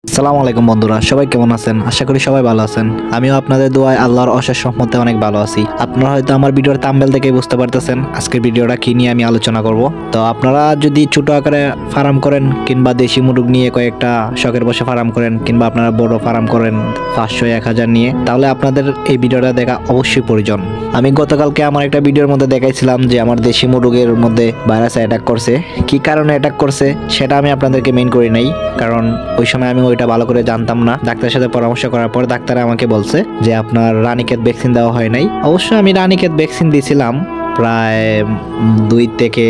আসসালামু আলাইকুম বন্ধুরা, সবাই কেমন আছেন? আশা করি সবাই ভালো আছেন। আমিও আপনাদের দোয়ায় আল্লাহর অশেষ রহমতে অনেক ভালো আছি। আপনারা হয়তো আমার ভিডিওর থাম্বনেল দেখে বুঝতে পারতেছেন আজকের ভিডিওটা কি নিয়ে আমি আলোচনা করব। তো আপনারা যদি ছোট আকারে ফার্ম করেন কিংবা দেশি মুরগ নিয়ে কয়েকটা শখের বসে ফার্ম করেন কিংবা আপনারা বড় ফার্ম করেন 500-1000 নিয়ে, তাহলে আপনাদের এই ভিডিওটা দেখা অবশ্যই প্রয়োজন। আমি গতকালকে আমার একটা ভিডিওর মধ্যে দেখাইছিলাম যে আমার দেশি মুরগের মধ্যে ভাইরাস অ্যাটাক করছে। কি কারণে অ্যাটাক করছে সেটা আমি আপনাদেরকে মেইন করি নাই, কারণ ওই সময় আমি ওইটা ভালো করে জানতাম না। ডাক্তারের সাথে পরামর্শ করার পর ডাক্তার আমাকে বলছে যে আপনার রানীক্ষেত ভ্যাকসিন দেওয়া হয় নাই। অবশ্যই আমি রানীক্ষেত ভ্যাকসিন দিয়েছিলাম প্রায় 2 থেকে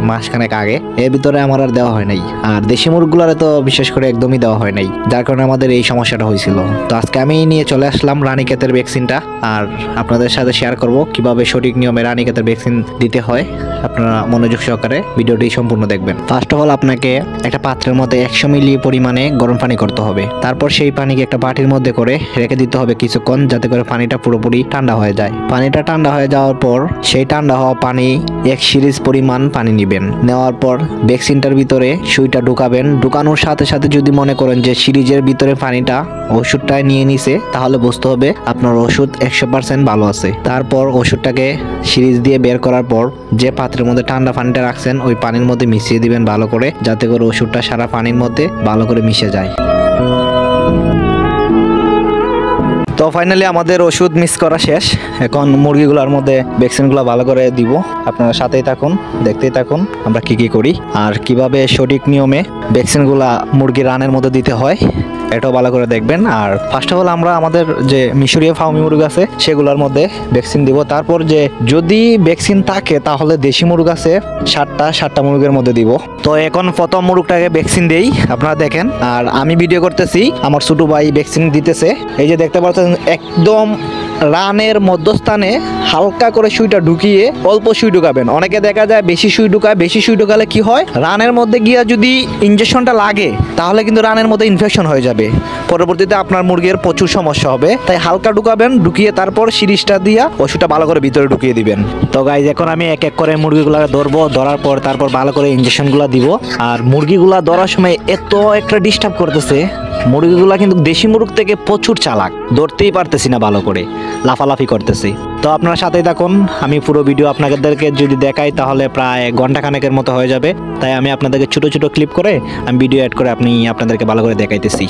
মাসখানেক আগে, এর ভিতরে আমার আর দেওয়া হয় নাই। আর দেশি মুরগগুলারে তো বিশেষ করে একদমই দেওয়া হয় নাই, যার কারণে আমাদের এই সমস্যাটা হয়েছিল। তো আজকে আমি নিয়ে চলে আসলাম রানীক্ষেতের ভ্যাকসিনটা, আর আপনাদের সাথে শেয়ার করব কিভাবে সঠিক নিয়মে রানীক্ষেতের ভ্যাকসিন দিতে হয়। আপনারা মনোযোগ সহকারে ভিডিওটি সম্পূর্ণ দেখবেন। ফার্স্ট অফ অল আপনাকে একটা পাত্রের মধ্যে 100 মিলি পরিমাণে গরম পানি করতে হবে। তারপর সেই পানিকে একটা বাটির মধ্যে করে রেখে দিতে হবে কিছুক্ষণ, যাতে করে পানিটা পুরোপুরি ঠান্ডা হয়ে যায়। পানিটা ঠান্ডা হয়ে যাওয়ার পর সেই ঠান্ডা হওয়া পানি 1 সিরিজ পরিমাণ পানি নেবেন। নেওয়ার পর ভ্যাকসিনটার ভিতরে সুইটা ঢুকাবেন। ঢুকানোর সাথে সাথে যদি মনে করেন যে সিরিজের ভিতরে পানিটা ওষুধটায় নিয়ে নিছে, তাহলে বুঝতে হবে আপনার ওষুধ 100% ভালো আছে। তারপর ওষুধটাকে সিরিজ দিয়ে বের করার পর যে পাত্রের মধ্যে ঠান্ডা পানিটা রাখছেন ওই পানির মধ্যে মিশিয়ে দিবেন ভালো করে, যাতে করে ওষুধটা সারা পানির মধ্যে ভালো করে মিশে যায়। তো ফাইনালি আমাদের ওষুধ মিক্স করা শেষ। এখন মুরগিগুলোর মধ্যে ভ্যাকসিনগুলো ভালো করে দিব। আপনারা সাথেই থাকুন, দেখতেই থাকুন আমরা কি কি করি আর কিভাবে সঠিক নিয়মে ভ্যাকসিনগুলা মুরগির রানের মধ্যে দিতে হয়, এটাও ভালো করে দেখবেন। আর ফার্স্ট অফ অল আমরা আমাদের যে মিশরীয় ফার্মি মুরগ আছে সেগুলোর মধ্যে ভ্যাকসিন দিব। তারপর যে যদি ভ্যাকসিন থাকে তাহলে দেশি মুরগ আছে 7টা মুরগের মধ্যে দিব। তো এখন প্রথম মুরগটাকে ভ্যাকসিন দেই, আপনারা দেখেন। আর আমি ভিডিও করতেছি, আমার ছোট ভাই ভ্যাকসিন দিতেছে। এই যে দেখতে পাচ্ছেন একদম রানের মধ্যস্থানে হালকা করে সুইটা ঢুকিয়ে অল্প সুই ঢুকাবেন। অনেকে দেখা যায় বেশি সুই ঢুকায়, বেশি সুই ঢুকালে কি হয়, রানের মধ্যে গিয়া যদি ইনজেকশনটা লাগে তাহলে কিন্তু রানের মধ্যে ইনফেকশন হয়ে যাবে, পরবর্তীতে আপনার মুরগির প্রচুর সমস্যা হবে। তাই হালকা ঢুকাবেন, ঢুকিয়ে তারপর সিরিজটা দিয়া ওষুধটা ভালো করে ভিতরে ঢুকিয়ে দিবেন। তো গাইজ এখন আমি এক এক করে মুরগিগুলা ধরবো, ধরার পর তারপর ভালো করে ইনজেকশনগুলা দিব। আর মুরগিগুলা ধরার সময় এত একটা ডিস্টার্ব করতেছে, মুরগিগুলা কিন্তু দেশি মুরগ থেকে প্রচুর চালাক, ধরতেই পারতেছি না, ভালো করে লাফালাফি করতেছি। তো আপনার সাথেই থাকুন, আমি পুরো ভিডিও আপনাদেরকে যদি দেখাই তাহলে প্রায় ঘন্টাখানেকের মতো হয়ে যাবে। তাই আমি আপনাদেরকে ছোট ছোট ক্লিপ করে আমি ভিডিও অ্যাড করে আপনাদেরকে ভালো করে দেখাইতেছি।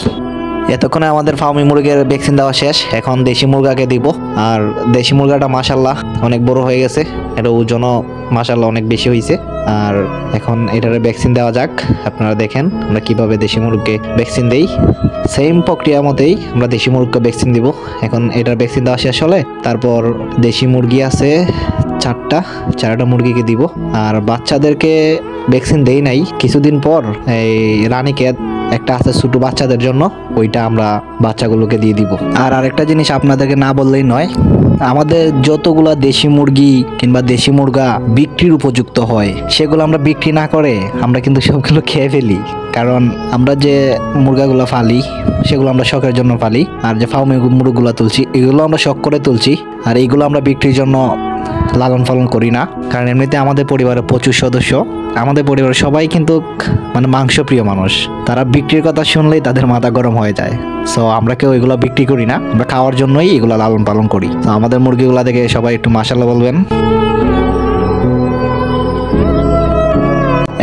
এতক্ষণে আমাদের ফার্মি মুরগের ভ্যাকসিন দেওয়া শেষ, এখন দেশি মুরগাকে দিব। আর দেশি মুরগাটা মাশাল্লাহ অনেক বড় হয়ে গেছে, এটা ওজনও মাশাল্লাহ অনেক বেশি হয়েছে। আর এখন এটার ভ্যাকসিন দেওয়া যাক। আপনারা দেখেন আমরা কিভাবে দেশি মুরগকে ভ্যাকসিন দেই। সেম প্রক্রিয়া মতেই আমরা দেশি মুরগকে ভ্যাকসিন দিব। এখন এটার ভ্যাকসিন দেওয়া শেষ হলে তারপর দেশি মুরগি আছে 4টা মুরগিকে দিব। আর বাচ্চাদেরকে ভ্যাকসিন দেই নাই, কিছুদিন পর এই রানীক্ষেত একটা আছে ছোট বাচ্চাদের জন্য, ওইটা আমরা বাচ্চাগুলোকে দিয়ে দিব। আর আরেকটা জিনিস আপনাদেরকে না বললেই নয়, আমাদের যতগুলা দেশি মুরগি কিংবা দেশি মুরগা বিক্রির উপযুক্ত হয় সেগুলো আমরা বিক্রি না করে আমরা কিন্তু সবগুলো খেয়ে ফেলি। কারণ আমরা যে মুরগাগুলো পালি সেগুলো আমরা শখের জন্য পালি, আর যে ফার্মি মুরগগুলো তুলছি এগুলো আমরা শখ করে তুলছি। আর এইগুলো আমরা বিক্রির জন্য লালন পালন করি না, কারণ এমনিতে আমাদের পরিবারের প্রচুর সদস্য, আমাদের পরিবারের সবাই কিন্তু মানে মাংস প্রিয় মানুষ। তারা বিক্রির কথা শুনলেই তাদের মাথা গরম হয়ে যায়। সো আমরা কেউ এগুলো বিক্রি করি না, আমরা খাওয়ার জন্যই এগুলো লালন পালন করি। তো আমাদের মুরগিগুলা দেখে সবাই একটু মাশাআল্লাহ বলবেন।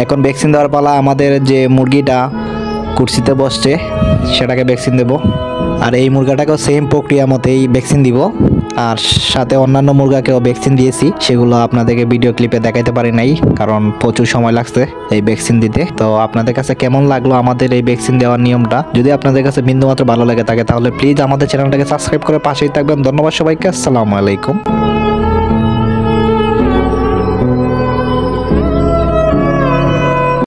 এখন ভ্যাকসিন দেওয়ার পালা। আমাদের যে মুরগিটা কুর্সিতে বসছে সেটাকে ভ্যাকসিন দেব। আর এই মুরগাটাকেও সেম প্রক্রিয়া মতেই ভ্যাকসিন দিব। আর সাথে অন্যান্য মুরগাকেও ভ্যাকসিন দিয়েছি, সেগুলো আপনাদেরকে ভিডিও ক্লিপে দেখাইতে পারি নাই, কারণ প্রচুর সময় লাগছে এই ভ্যাকসিন দিতে। তো আপনাদের কাছে কেমন লাগলো আমাদের এই ভ্যাকসিন দেওয়ার নিয়মটা? যদি আপনাদের কাছে বিন্দুমাত্র ভালো লাগে থাকে তাহলে প্লিজ আমাদের চ্যানেলটাকে সাবস্ক্রাইব করে পাশেই থাকবেন। ধন্যবাদ সবাইকে, আসসালামু আলাইকুম।